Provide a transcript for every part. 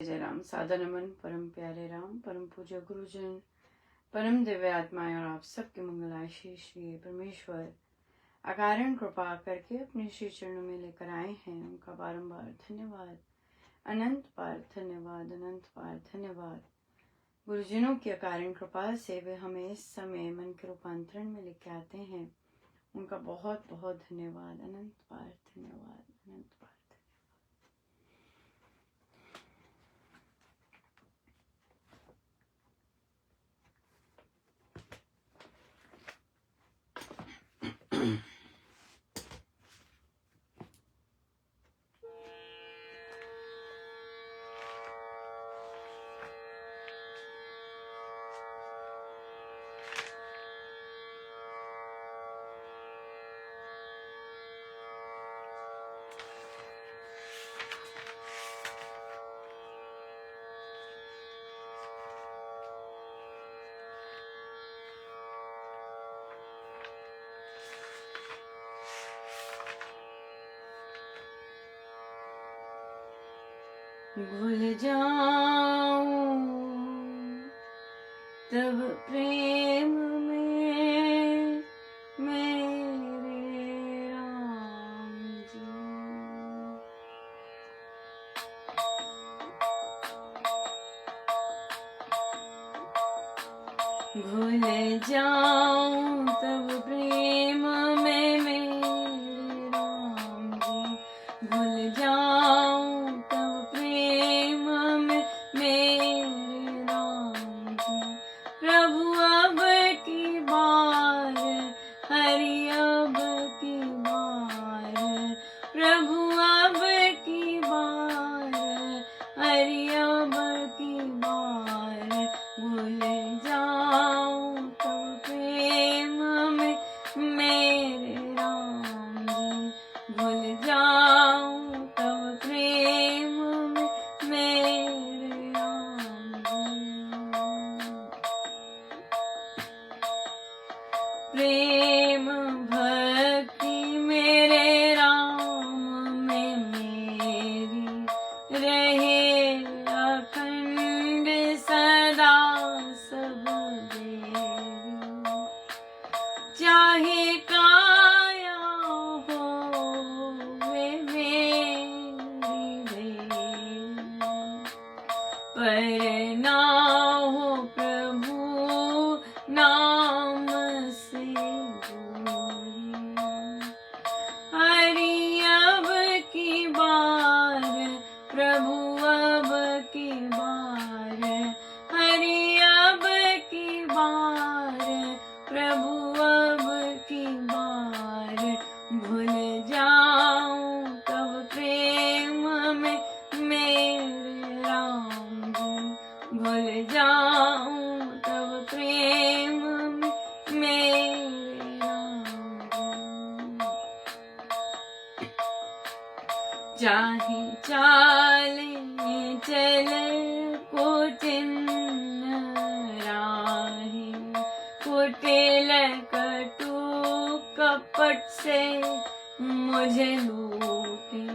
जय राम। सादर नमन परम प्यारे राम, परम पूज्य गुरुजन, परम दिव्य आत्माएं और आप सबके मंगलाशीष श्री परमेश्वर अकारण कृपा करके अपने श्री चरणों में लेकर आए हैं। उनका बारंबार धन्यवाद, अनंत बार धन्यवाद, अनंत बार धन्यवाद। गुरुजनों की अकारण कृपा से वे हमें इस समय मन के रूपांतरण में लेके आते हैं। उनका बहुत बहुत धन्यवाद, अनंत बार धन्यवाद, अनंत बार। भूल जाऊं तब प्रेम में मेरे राम जी। भूल जाऊं तब प्रेम में मेरे राम जी। भूल जाऊं तब प्रेम में मेरे राम जी। प्रभु अब की बार, हरि अब की बार, प्रभु अब की बार, हरि अब की बार। भूल जाऊं तब प्रेम में मेरे राम जी। भूल जाऊं तब प्रेम में मेरे राम जी। प्रेम भक्ति मेरे राम में मेरी रहे अखंड सदा सब देवी। चाहे काया होवे मेरी देवी, पर ना हो प्रभु नाम से दूरी। हरि अब की बार, प्रभु अब की बार, हरि अब की बार, प्रभु अब की बार। भूल जाऊं तब प्रेम में मेरे राम जी। भूल जाऊं तब प्रेम में मेरे राम जी। चाहे चाले चले को चिन्ह राही, कुटिल कटु कपट से मुझे लूटे।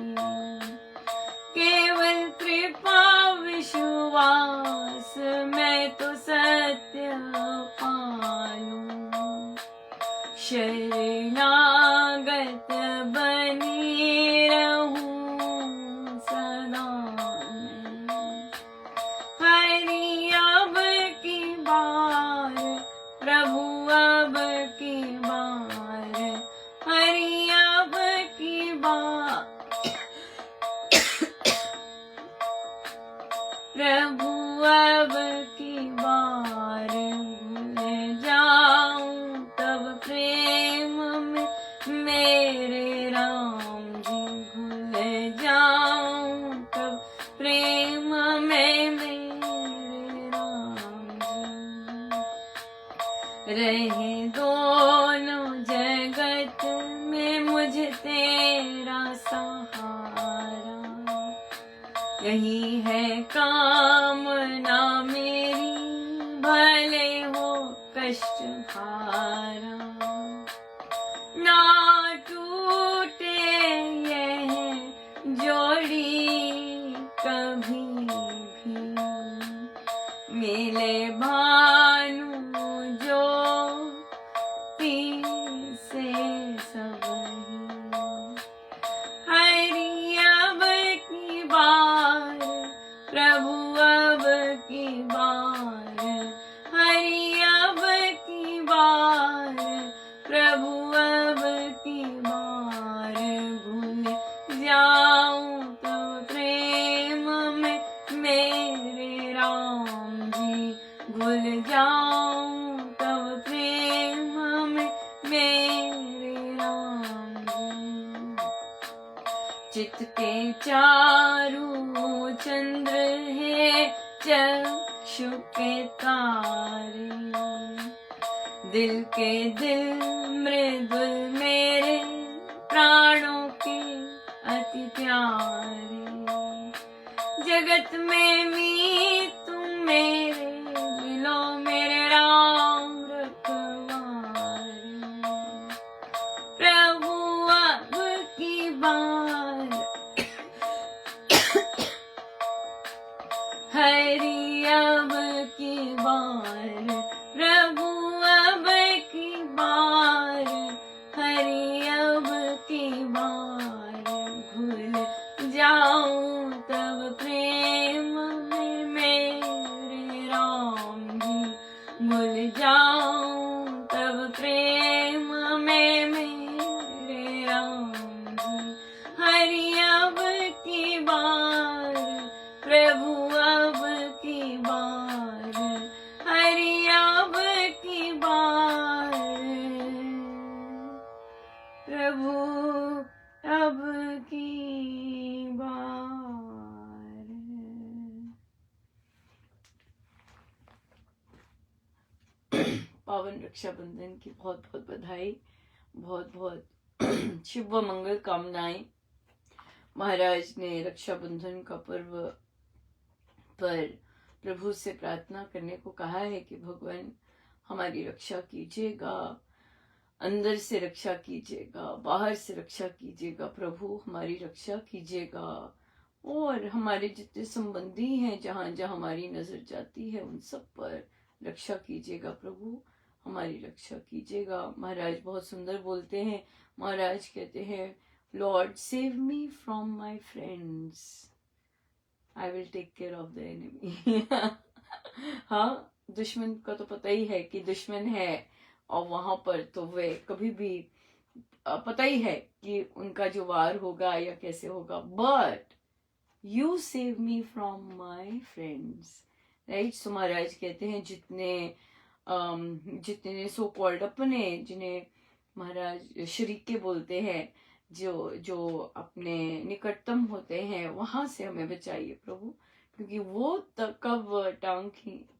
केवल कृपा विश्वास मैं तो सत्य पालूं। शरणागत बनी रहूं सदा मैं। हरि अब की बार, प्रभु अब की बार, हरि अब की बार, प्रभु अब की बार। भूल जाऊं तब प्रेम में मेरे राम जी। भूल जाऊं तब प्रेम में मेरे राम जी। रहे दोनों जगत में मुझ तेरा सहारा। यही है कामना मेरी, भले हो कष्ट हारा। ना टूटे यह जोड़ी कभी भी, मिले भानु जो पी से सबही। हरि अब की बार प्रभु अब की बार, हरि अब की बार प्रभु अब की बार, भूल जाऊं तो प्रेम में मेरे राम जी, भूल जाऊं तब प्रेम में मेरे राम जी। चित्त के चारों चंद्र है चक्षु के तारे, दिल के दिल मृदुल मेरे प्राणों के अति प्यारे। जगत में मीत तुम मेरे, मिलो मेरे राम रखवारे। प्रभु अब की बार हरि अब की बार, प्रभु अब की बार, हरि अब की बार, भूल जाऊं तब प्रेम में मेरे राम जी, भूल जाऊं तब प्रेम में मेरे राम जी। हरि अब की बार, प्रभु अब की बार, हरि अब की बार, प्रभु अब की बार। पावन रक्षाबंधन की बहुत बहुत बधाई, बहुत बहुत शुभ व मंगल कामनाएं। महाराज ने रक्षाबंधन का पर्व पर प्रभु से प्रार्थना करने को कहा है कि भगवान हमारी रक्षा कीजिएगा, अंदर से रक्षा कीजिएगा, बाहर से रक्षा कीजिएगा, प्रभु हमारी रक्षा कीजिएगा। और हमारे जितने संबंधी हैं, जहां जहां हमारी नजर जाती है, उन सब पर रक्षा कीजिएगा, प्रभु हमारी रक्षा कीजिएगा। महाराज बहुत सुंदर बोलते हैं। महाराज कहते हैं, lord save me from my friends, I will take care of the enemy. हाँ, दुश्मन का तो पता ही है कि दुश्मन है, और वहां पर तो वे कभी भी पता ही है कि उनका जो वार होगा या कैसे होगा। But you save me from my friends, right. So महाराज कहते हैं जितने सो कॉल्ड अपने, जिन्हें महाराज शरीके बोलते हैं, जो अपने निकटतम होते हैं, वहां से हमें बचाइए प्रभु, क्योंकि वो कब टांग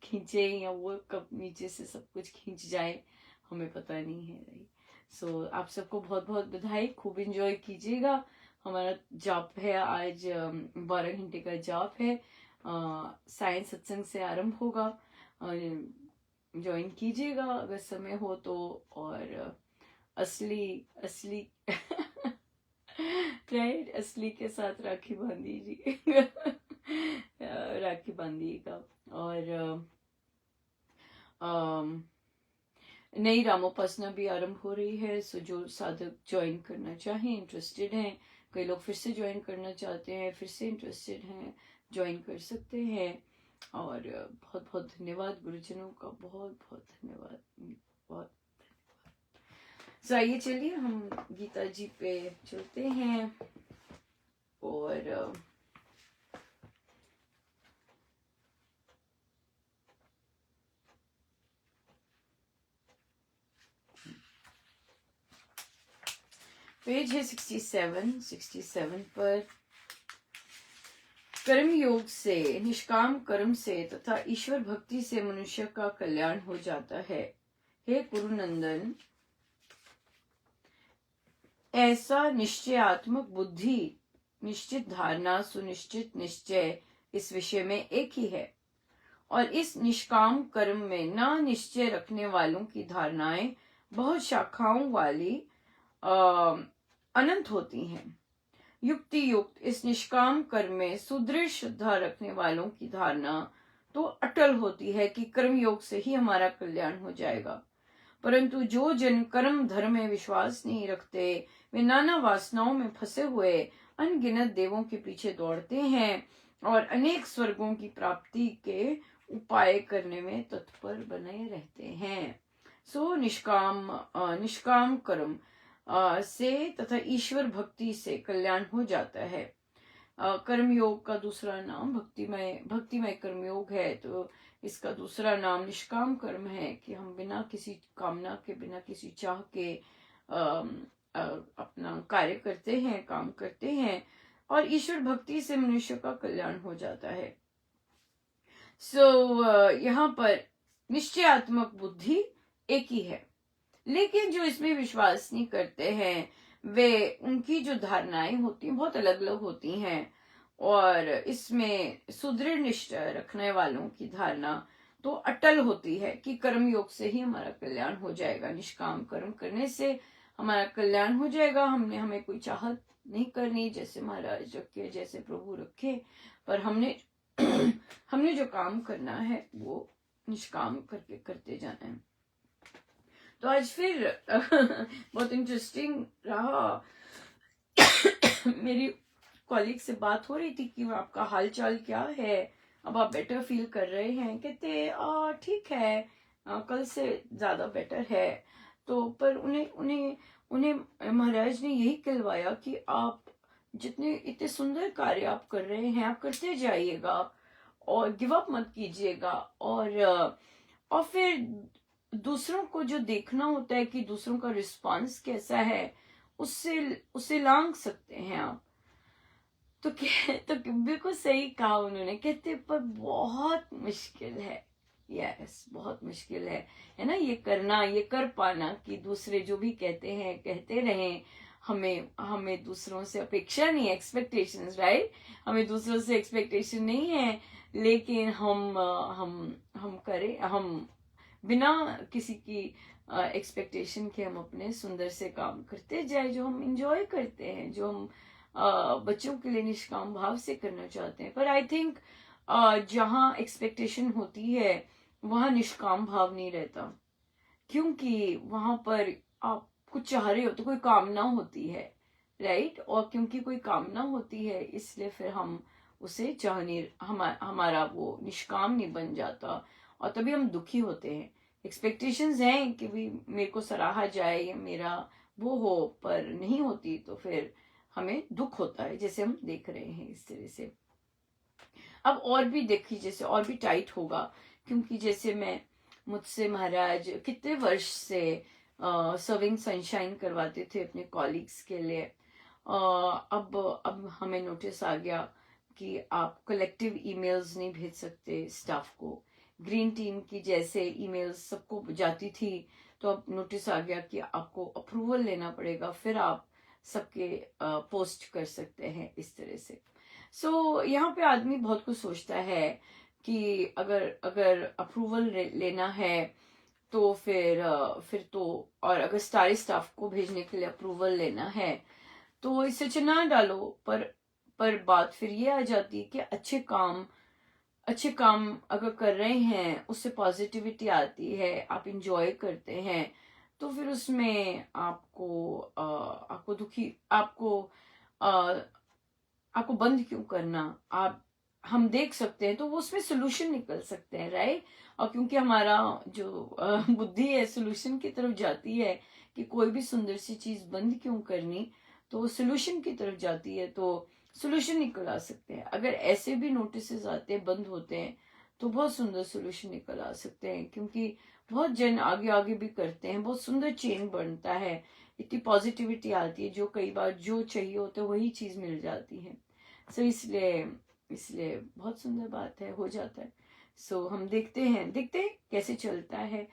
खींचे या वो कब नीचे से सब कुछ खींच जाए, हमें पता नहीं है, राइट। सो आप सबको बहुत बहुत बधाई, खूब एंजॉय कीजिएगा। हमारा जाप है आज 12 घंटे का जाप है, सायं सत्संग से आरंभ होगा, ज्वाइन कीजिएगा अगर समय हो तो। और असली राइट, असली के साथ राखी बांधीजिए। राखी बांधिएगा। और नई रामोपासना भी आरंभ हो रही है। सो जो साधक ज्वाइन करना चाहें, इंटरेस्टेड हैं, कई लोग फिर से ज्वाइन करना चाहते हैं, फिर से इंटरेस्टेड हैं, ज्वाइन कर सकते हैं। और बहुत बहुत धन्यवाद गुरुजनों का, बहुत बहुत धन्यवाद, बहुत धन्यवाद। सो आइए चलिए हम गीता जी पे चलते हैं। और पेज है 67 पर। कर्म योग से, निष्काम कर्म से तथा ईश्वर भक्ति से मनुष्य का कल्याण हो जाता है। हे कुरुनंदन, ऐसा निश्चयात्मक बुद्धि, निश्चित धारणा, सुनिश्चित निश्चय इस विषय में एक ही है। और इस निष्काम कर्म में ना निश्चय रखने वालों की धारणाएं बहुत शाखाओं वाली अनंत होती हैं। युक्ति युक्त इस निष्काम कर्म में सुदृढ़ श्रद्धा रखने वालों की धारणा तो अटल होती है कि कर्म योग से ही हमारा कल्याण हो जाएगा। परंतु जो जन कर्म धर्म में विश्वास नहीं रखते, वे नाना वासनाओं में फंसे हुए अनगिनत देवों के पीछे दौड़ते हैं और अनेक स्वर्गों की प्राप्ति के उपाय करने में तत्पर बने रहते हैं। सो निष्काम कर्म से तथा ईश्वर भक्ति से कल्याण हो जाता है। कर्म योग का दूसरा नाम भक्तिमय कर्म योग है। तो इसका दूसरा नाम निष्काम कर्म है कि हम बिना किसी कामना के, बिना किसी चाह के अपना कार्य करते हैं, काम करते हैं, और ईश्वर भक्ति से मनुष्य का कल्याण हो जाता है। यहाँ पर निश्चयात्मक बुद्धि एक ही है, लेकिन जो इसमें विश्वास नहीं करते हैं वे, उनकी जो धारणाएं होती हैं बहुत अलग अलग होती हैं। और इसमें सुदृढ़ निष्ठा रखने वालों की धारणा तो अटल होती है कि कर्म योग से ही हमारा कल्याण हो जाएगा, निष्काम कर्म करने से हमारा कल्याण हो जाएगा। हमें कोई चाहत नहीं करनी, जैसे महाराज रखे, जैसे प्रभु रखे, पर हमने जो काम करना है वो निष्काम करके करते जाना है। तो आज फिर बहुत इंटरेस्टिंग रहा। मेरी कॉलीग से बात हो रही थी कि आपका हाल चाल क्या है, अब आप बेटर फील कर रहे हैं? कहते ठीक है, कल से ज्यादा बेटर है। तो पर उन्हें महाराज ने यही कहलवाया कि आप जितने इतने सुंदर कार्य आप कर रहे हैं, आप करते जाइएगा और गिव अप मत कीजिएगा। और फिर दूसरों को जो देखना होता है कि दूसरों का रिस्पांस कैसा है, उससे लांग सकते हैं आप। तो बिल्कुल सही कहा उन्होंने। कहते पर बहुत मुश्किल है, यस बहुत मुश्किल है ना, ये करना, ये कर पाना कि दूसरे जो भी कहते हैं कहते रहें। हमें दूसरों से अपेक्षा नहीं है, एक्सपेक्टेशंस, राइट। हमें दूसरों से एक्सपेक्टेशन नहीं है, लेकिन हम करें, हम बिना किसी की एक्सपेक्टेशन के हम अपने सुंदर से काम करते जाए, जो हम इंजॉय करते हैं, जो हम बच्चों के लिए निष्काम भाव से करना चाहते हैं। पर आई थिंक जहाँ एक्सपेक्टेशन होती है वहां निष्काम भाव नहीं रहता, क्योंकि वहां पर आप कुछ चाह रहे हो तो कोई कामना होती है, राइट। और क्योंकि कोई कामना होती है इसलिए फिर हम उसे चाह नहीं, हमारा वो निष्काम नहीं बन जाता, और तभी हम दुखी होते हैं। एक्सपेक्टेशंस हैं कि भी मेरे को सराहा जाए या मेरा वो हो, पर नहीं होती तो फिर हमें दुख होता है, जैसे हम देख रहे हैं इस तरह से। अब और भी देखिए, जैसे और भी टाइट होगा, क्योंकि जैसे मुझसे महाराज कितने वर्ष से सर्विंग सनशाइन करवाते थे अपने कॉलीग्स के लिए। अब हमें नोटिस आ गया कि आप कलेक्टिव ईमेल्स नहीं भेज सकते स्टाफ को। ग्रीन टीम की जैसे ईमेल्स सबको जाती थी, तो अब नोटिस आ गया कि आपको अप्रूवल लेना पड़ेगा, फिर आप सबके पोस्ट कर सकते हैं इस तरह से। यहाँ पे आदमी बहुत कुछ सोचता है कि अगर अप्रूवल लेना है तो फिर तो, और अगर सारे स्टाफ को भेजने के लिए अप्रूवल लेना है तो इसे चुना डालो। पर बात फिर ये आ जाती है कि अच्छे काम अगर कर रहे हैं उससे पॉजिटिविटी आती है, आप इंजॉय करते हैं, तो फिर उसमें आपको दुखी, आपको बंद क्यों करना। हम देख सकते हैं तो वो उसमें सोल्यूशन निकल सकते हैं, राइट। और क्योंकि हमारा जो बुद्धि है सोल्यूशन की तरफ जाती है कि कोई भी सुंदर सी चीज बंद क्यों करनी, तो सोल्यूशन की तरफ जाती है, तो सोल्यूशन निकल आ सकते हैं। अगर ऐसे भी नोटिस आते हैं, बंद होते हैं, तो बहुत सुंदर सोल्यूशन निकल आ सकते हैं, क्योंकि बहुत जन आगे आगे भी करते हैं, बहुत सुंदर चेन बनता है, इतनी पॉजिटिविटी आती है, जो कई बार जो चाहिए होता है वही चीज मिल जाती है। इसलिए बहुत सुंदर बात है, हो जाता है। हम देखते हैं कैसे चलता है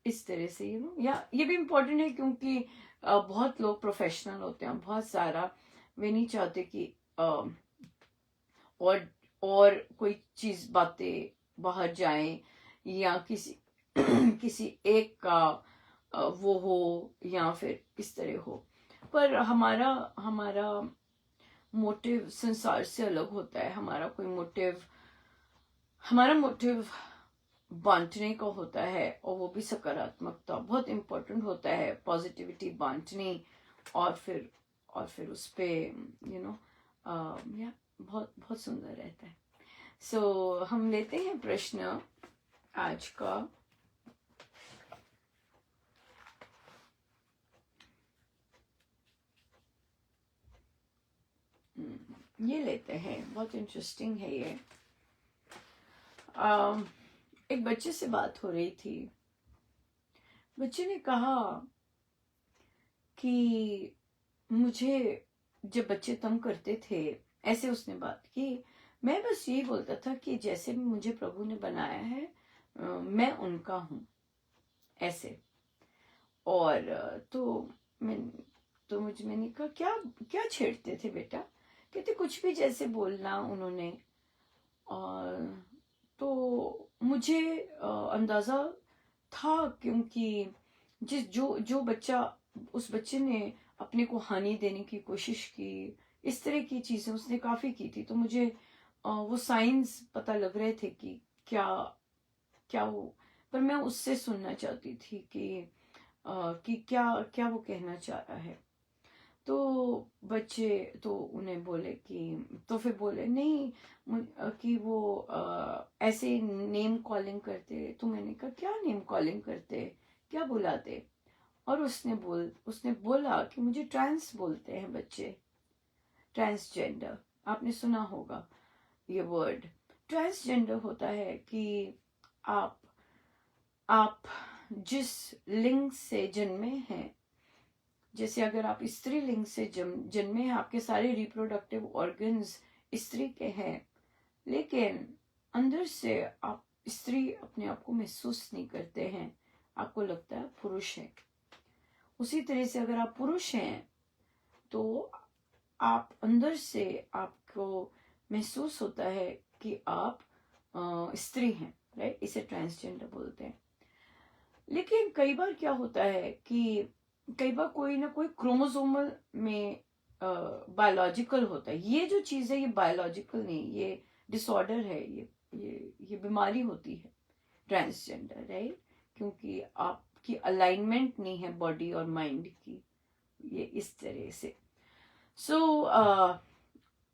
इस तरह से। ये भी इम्पोर्टेंट है, क्योंकि बहुत लोग प्रोफेशनल होते हैं, बहुत सारा वे नहीं चाहते कि और कोई चीज बातें बाहर जाएं, या किसी किसी एक का वो हो, या फिर किस तरह हो। पर हमारा मोटिव संसार से अलग होता है। हमारा कोई मोटिव हमारा मोटिव बांटने का होता है, और वो भी सकारात्मकता बहुत इम्पोर्टेंट होता है, पॉजिटिविटी बांटनी, और फिर उस पे या बहुत बहुत सुंदर रहता है। सो हम लेते हैं प्रश्न आज का। ये लेते हैं, बहुत इंटरेस्टिंग है ये। एक बच्चे से बात हो रही थी। बच्चे ने कहा कि मुझे जब बच्चे तंग करते थे, ऐसे उसने बात की, मैं बस यही बोलता था कि जैसे मुझे प्रभु ने बनाया है मैं उनका हूं, ऐसे। और मैंने कहा क्या क्या छेड़ते थे बेटा? कहते कुछ भी, जैसे बोलना उन्होंने। और तो मुझे अंदाजा था, क्योंकि जो बच्चा, उस बच्चे ने अपने को हानि देने की कोशिश की, इस तरह की चीजें उसने काफी की थी। तो मुझे वो साइंस पता लग रहे थे कि क्या क्या वो, पर मैं उससे सुनना चाहती थी कि क्या क्या वो कहना चाह रहा है। तो बच्चे तो उन्हें बोले कि, तो फिर बोले नहीं कि वो ऐसे नेम कॉलिंग करते। तो मैंने कहा क्या नेम कॉलिंग करते, क्या बुलाते? और उसने बोला कि मुझे ट्रांस बोलते हैं बच्चे, ट्रांसजेंडर। आपने सुना होगा ये वर्ड। ट्रांसजेंडर होता है कि आप आप जिस लिंग से जन्मे हैं, जैसे अगर आप स्त्री लिंग से जन्मे हैं, आपके सारे रिप्रोडक्टिव ऑर्गन्स स्त्री के हैं, लेकिन अंदर से आप स्त्री अपने आप को महसूस नहीं करते हैं, आपको लगता है पुरुष है। उसी तरह से अगर आप पुरुष हैं तो आप अंदर से आपको महसूस होता है कि आप स्त्री हैं, राइट? इसे ट्रांसजेंडर बोलते हैं। लेकिन कई बार क्या होता है कि कई बार कोई ना कोई क्रोमोसोमल में बायोलॉजिकल होता है। ये जो चीज है ये बायोलॉजिकल नहीं, ये डिसऑर्डर है, ये बीमारी होती है ट्रांसजेंडर, राइट? क्योंकि आपकी अलाइनमेंट नहीं है बॉडी और माइंड की, ये इस तरह से। सो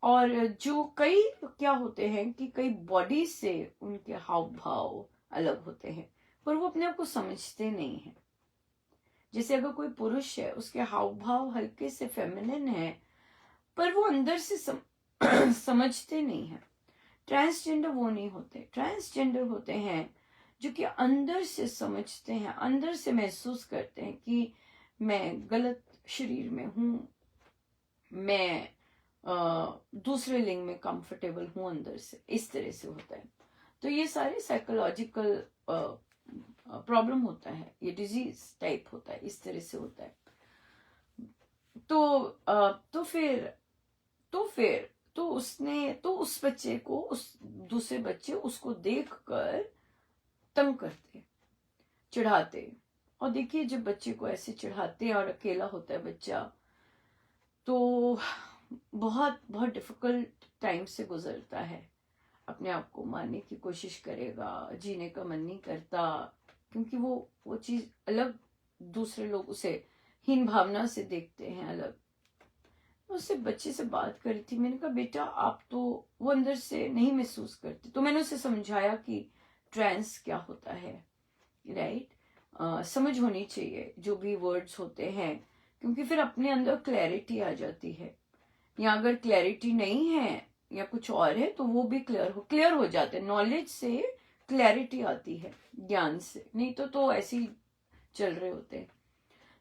और जो कई क्या होते हैं कि कई बॉडी से उनके हाव भाव अलग होते हैं, पर वो अपने आप को समझते नहीं है। जैसे अगर कोई पुरुष है, उसके हाव भाव हल्के से फेमिनिन है, पर वो अंदर से समझते नहीं है। ट्रांसजेंडर वो नहीं होते। ट्रांसजेंडर होते हैं जो कि अंदर से समझते हैं, अंदर से महसूस करते हैं कि मैं गलत शरीर में हूं, मैं दूसरे लिंग में कंफर्टेबल हूं अंदर से, इस तरह से होता है। तो ये सारे साइकोलॉजिकल प्रॉब्लम होता है, ये डिजीज टाइप होता है, इस तरह से होता है। तो फिर तो उस बच्चे को, उस दूसरे बच्चे उसको देखकर तंग करते, चिढ़ाते। और देखिए जब बच्चे को ऐसे चिढ़ाते हैं और अकेला होता है बच्चा, तो बहुत बहुत डिफिकल्ट टाइम से गुजरता है। अपने आप को मारने की कोशिश करेगा, जीने का मन नहीं करता, क्योंकि वो चीज अलग, दूसरे लोग उसे हीन भावना से देखते हैं अलग। उससे बच्चे से बात करी थी, मैंने कहा बेटा आप तो वो अंदर से नहीं महसूस करते। तो मैंने उसे समझाया कि ट्रांस क्या होता है, राइट? समझ होनी चाहिए जो भी वर्ड्स होते हैं, क्योंकि फिर अपने अंदर क्लैरिटी आ जाती है। या अगर क्लैरिटी नहीं है या कुछ और है तो वो भी क्लियर हो जाते हैं। नॉलेज से क्लैरिटी आती है, ज्ञान से, नहीं तो ऐसे ही चल रहे होते हैं।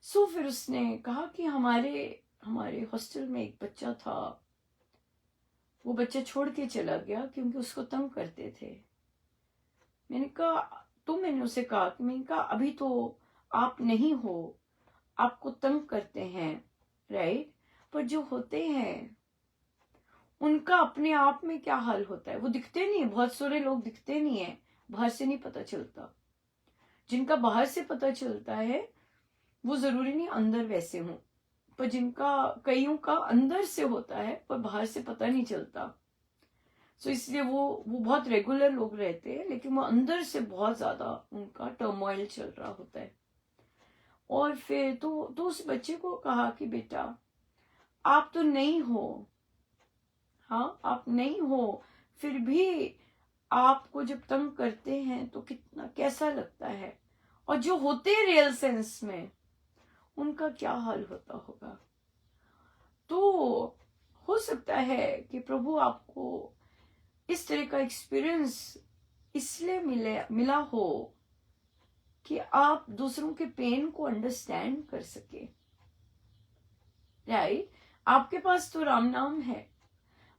सो फिर उसने कहा कि हमारे हॉस्टल में एक बच्चा था, वो बच्चा छोड़ के चला गया क्योंकि उसको तंग करते थे। मैंने उसे कहा कि मैंने कहा अभी तो आप नहीं हो, आपको तंग करते हैं, राइट? पर जो होते हैं उनका अपने आप में क्या हाल होता है, वो दिखते नहीं है। बहुत सारे लोग दिखते नहीं है, बाहर से नहीं पता चलता। जिनका बाहर से पता चलता है वो जरूरी नहीं अंदर वैसे हों, पर कईयों का अंदर से होता है पर बाहर से पता नहीं चलता। सो इसलिए वो बहुत रेगुलर लोग रहते हैं, लेकिन वो अंदर से बहुत ज्यादा उनका टर्मोइल चल रहा होता है। और फिर तो उस बच्चे को कहा कि बेटा आप तो नहीं हो, हाँ आप नहीं हो, फिर भी आपको जब तंग करते हैं तो कितना कैसा लगता है, और जो होते हैं रियल सेंस में उनका क्या हाल होता होगा। तो हो सकता है कि प्रभु आपको इस तरह का एक्सपीरियंस इसलिए मिला हो कि आप दूसरों के पेन को अंडरस्टैंड कर सके, राइट। आपके पास तो राम नाम है,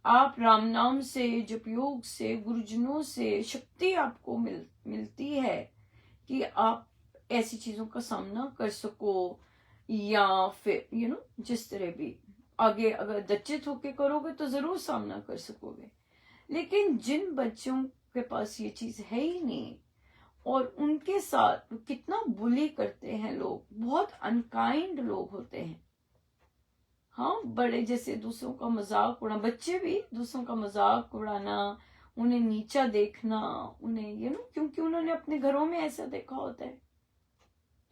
आप राम नाम से, जप योग से, गुरुजनों से शक्ति आपको मिलती है कि आप ऐसी चीजों का सामना कर सको, या फिर जिस तरह भी आगे अगर दच्चित होके करोगे तो जरूर सामना कर सकोगे। लेकिन जिन बच्चों के पास ये चीज है ही नहीं, और उनके साथ कितना बुली करते हैं लोग, बहुत अनकाइंड लोग होते हैं। हाँ, बड़े जैसे दूसरों का मजाक उड़ा, बच्चे भी दूसरों का मजाक उड़ाना, उन्हें नीचा देखना, उन्हें क्योंकि उन्होंने अपने घरों में ऐसा देखा होता है,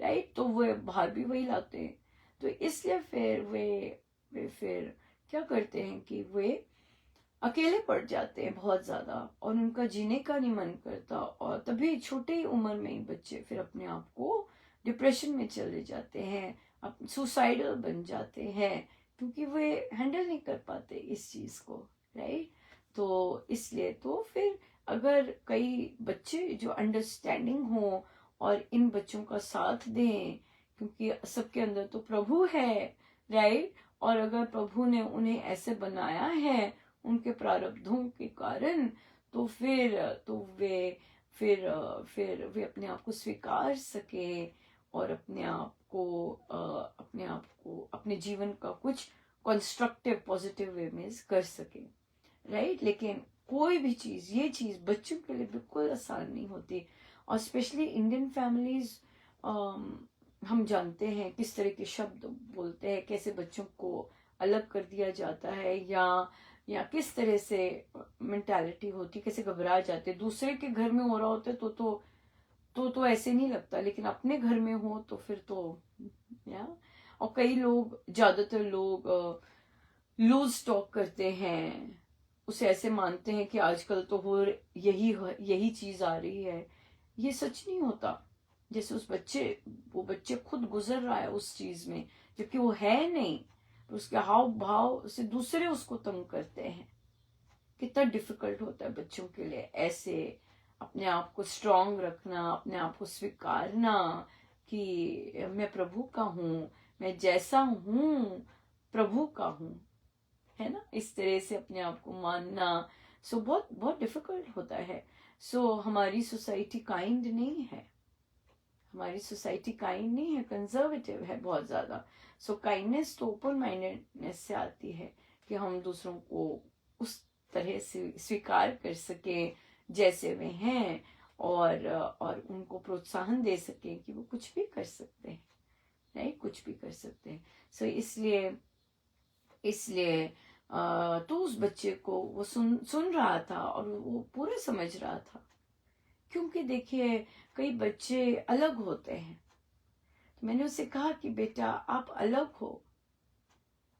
राइट। तो वो बाहर भी वही लाते हैं। तो इसलिए फिर वे फिर क्या करते हैं कि वे अकेले पड़ जाते हैं बहुत ज्यादा, और उनका जीने का नहीं मन करता, और तभी छोटी ही उम्र में ही बच्चे फिर अपने आप को डिप्रेशन में चले जाते हैं, सुसाइडल बन जाते हैं, क्योंकि वे हैंडल नहीं कर पाते इस चीज को, राइट। तो इसलिए तो फिर अगर कई बच्चे जो अंडरस्टैंडिंग हो और इन बच्चों का साथ दें, क्योंकि सबके अंदर तो प्रभु है, राइट। और अगर प्रभु ने उन्हें ऐसे बनाया है उनके प्रारब्धों के कारण, तो फिर वे अपने आप को स्वीकार सके, और अपने आप को अपने जीवन का कुछ कंस्ट्रक्टिव पॉजिटिव वे में कर सके, राइट। लेकिन कोई भी चीज, ये चीज बच्चों के लिए बिल्कुल आसान नहीं होती, और स्पेशली इंडियन फैमिलीज, हम जानते हैं किस तरह के शब्द बोलते हैं, कैसे बच्चों को अलग कर दिया जाता है, या किस तरह से मेंटालिटी होती, कैसे घबरा जाते। दूसरे के घर में हो रहा होता है तो ऐसे नहीं लगता, लेकिन अपने घर में हो तो फिर तो या और कई लोग, ज्यादातर लोग लूज टॉक करते हैं, उसे ऐसे मानते हैं कि आजकल तो यही चीज आ रही है। ये सच नहीं होता। जैसे वो बच्चे खुद गुजर रहा है उस चीज में, जबकि वो है नहीं, तो उसके हाव भाव से दूसरे उसको तंग करते हैं। कितना डिफिकल्ट होता है बच्चों के लिए ऐसे अपने आप को स्ट्रांग रखना, अपने आप को स्वीकारना कि मैं प्रभु का हूँ, मैं जैसा हूँ प्रभु का हूँ, है ना, इस तरह से अपने आप को मानना। सो बहुत बहुत डिफिकल्ट होता है। सो हमारी सोसाइटी काइंड नहीं है, हमारी सोसाइटी काइंड नहीं है, कंजर्वेटिव है बहुत ज्यादा। सो काइंडनेस तो ओपन माइंडेडनेस से आती है कि हम दूसरों को उस तरह से स्वीकार कर सके जैसे वे हैं, और उनको प्रोत्साहन दे सके कि वो कुछ भी कर सकते हैं, नहीं, कुछ भी कर सकते हैं। सो इसलिए तो उस बच्चे को वो सुन रहा था, और वो पूरा समझ रहा था, क्योंकि देखिए कई बच्चे अलग होते हैं। तो मैंने उसे कहा कि बेटा आप अलग हो,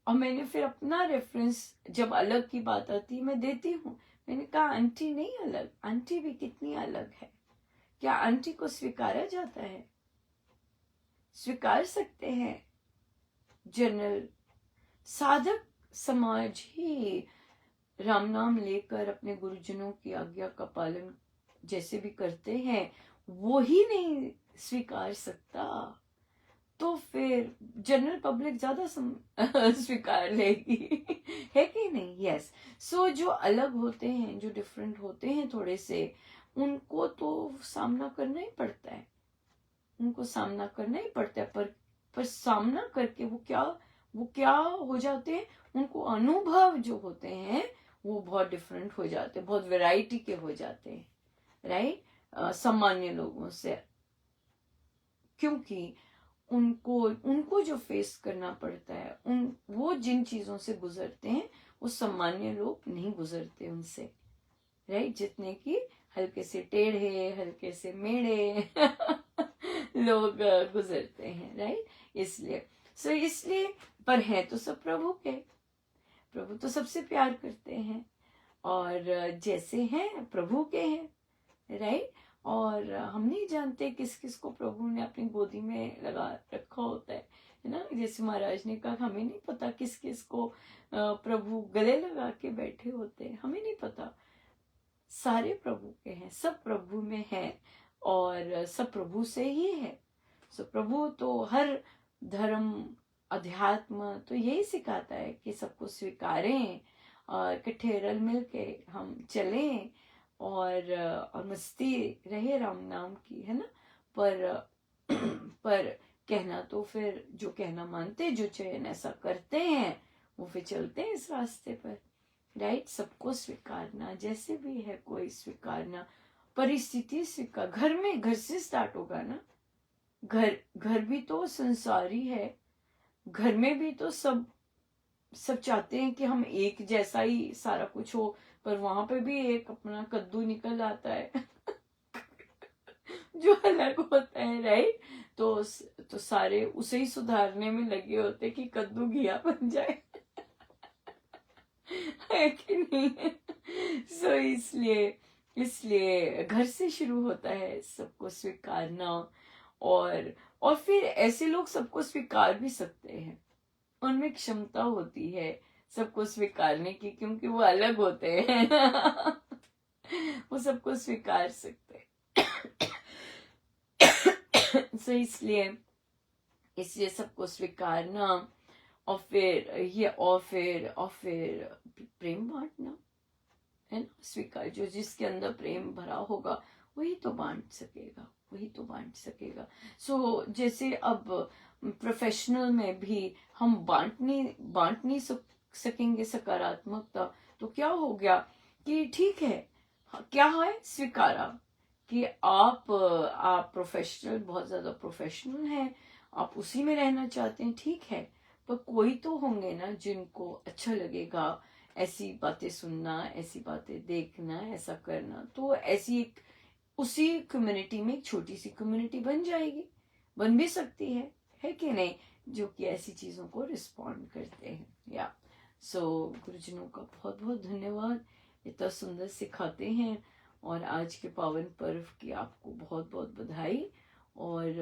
और मैंने फिर अपना रेफरेंस, जब अलग की बात आती है मैं देती हूँ। मैंने कहा आंटी नहीं अलग, आंटी भी कितनी अलग है। क्या आंटी को स्वीकारा जाता है? स्वीकार सकते हैं? जनरल साधक समाज ही राम नाम लेकर अपने गुरुजनों की आज्ञा का पालन जैसे भी करते हैं, वो ही नहीं स्वीकार सकता, तो फिर जनरल पब्लिक ज्यादा स्वीकार लेगी है कि नहीं? यस। सो जो अलग होते हैं, जो डिफरेंट होते हैं थोड़े से, उनको तो सामना करना ही पड़ता है, उनको सामना करना ही पड़ता है। पर सामना करके वो क्या हो जाते हैं, उनको अनुभव जो होते हैं वो बहुत डिफरेंट हो जाते हैं, बहुत वैरायटी के हो जाते हैं, राइट, सामान्य लोगों से। क्योंकि उनको जो फेस करना पड़ता है, वो जिन चीजों से गुजरते हैं वो सामान्य लोग नहीं गुजरते उनसे, राइट, जितने की हल्के से टेढ़े, हल्के से मेढ़े लोग गुजरते हैं, राइट। इसलिए पर है तो सब प्रभु के, प्रभु तो सबसे प्यार करते हैं और जैसे हैं प्रभु के हैं, राइट। और हम नहीं जानते किस किस को प्रभु ने अपनी गोदी में लगा रखा होता है ना। जैसे महाराज ने कहा, हमें नहीं पता किस किस को प्रभु गले लगा के बैठे होते हैं, हमें नहीं पता। सारे प्रभु के हैं, सब प्रभु में है और सब प्रभु से ही है। सो प्रभु तो हर धर्म अध्यात्म तो यही सिखाता है कि सबको स्वीकारें और इकट्ठे रल मिल के हम चलें और मस्ती रहे राम नाम की, है ना। पर पर कहना तो फिर जो कहना मानते, जो चयन ऐसा करते हैं वो फिर चलते हैं इस रास्ते पर, राइट। सबको स्वीकारना, जैसे भी है कोई स्वीकारना, परिस्थिति स्वीकार। घर से स्टार्ट होगा ना। घर भी तो संसारी है, घर में भी तो सब चाहते हैं कि हम एक जैसा ही सारा कुछ हो, पर वहां पे भी एक अपना कद्दू निकल आता है जो अलग होता है, राइट। तो सारे उसे ही सुधारने में लगे होते कि कद्दू घिया बन जाए है कि नहीं। इसलिए घर से शुरू होता है सबको स्वीकारना। और फिर ऐसे लोग सबको स्वीकार भी सकते हैं, उनमें क्षमता होती है सबको स्वीकारने की, क्योंकि वो अलग होते हैं वो सबको स्वीकार सकते हैं इसलिए सबको स्वीकारना और फिर प्रेम बांटना, है ना। स्वीकार, जो जिसके अंदर प्रेम भरा होगा वही तो बांट सकेगा। जैसे अब प्रोफेशनल में भी हम बांट नहीं सकेंगे सकारात्मकता, तो क्या हो गया कि ठीक है, क्या है, स्वीकारा कि आप प्रोफेशनल, बहुत ज्यादा प्रोफेशनल हैं, आप उसी में रहना चाहते हैं, ठीक है। पर कोई तो होंगे ना जिनको अच्छा लगेगा ऐसी बातें सुनना, ऐसी बातें देखना, ऐसा करना। तो ऐसी एक उसी कम्युनिटी में एक छोटी सी कम्युनिटी बन जाएगी, बन भी सकती है कि नहीं, जो कि ऐसी चीजों को रिस्पॉन्ड करते हैं। या गुरुजनों का बहुत बहुत धन्यवाद, इतना सुंदर सिखाते हैं। और आज के पावन पर्व की आपको बहुत बहुत बधाई। और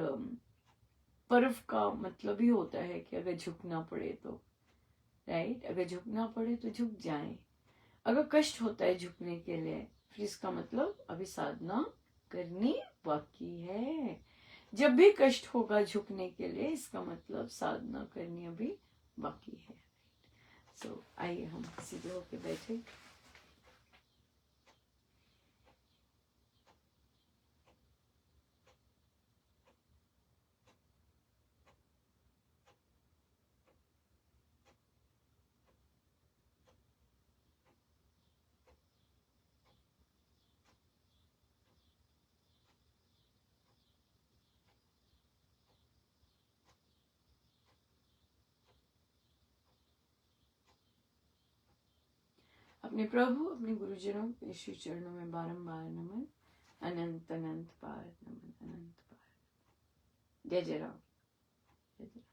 पर्व का मतलब ही होता है कि अगर झुकना पड़े तो, राइट, अगर झुकना पड़े तो झुक जाएं। अगर कष्ट होता है झुकने के लिए, फिर इसका मतलब अभी साधना करनी बाकी है। जब भी कष्ट होगा झुकने के लिए, इसका मतलब साधना करनी अभी बाकी है। आइए हम सीधे होके बैठे। अपने प्रभु, अपने गुरुजनों के श्री चरणों में बारंबार नमन, अनंत अनंत बार नमन, अनंत बार। जय जय राम, जय जय राम।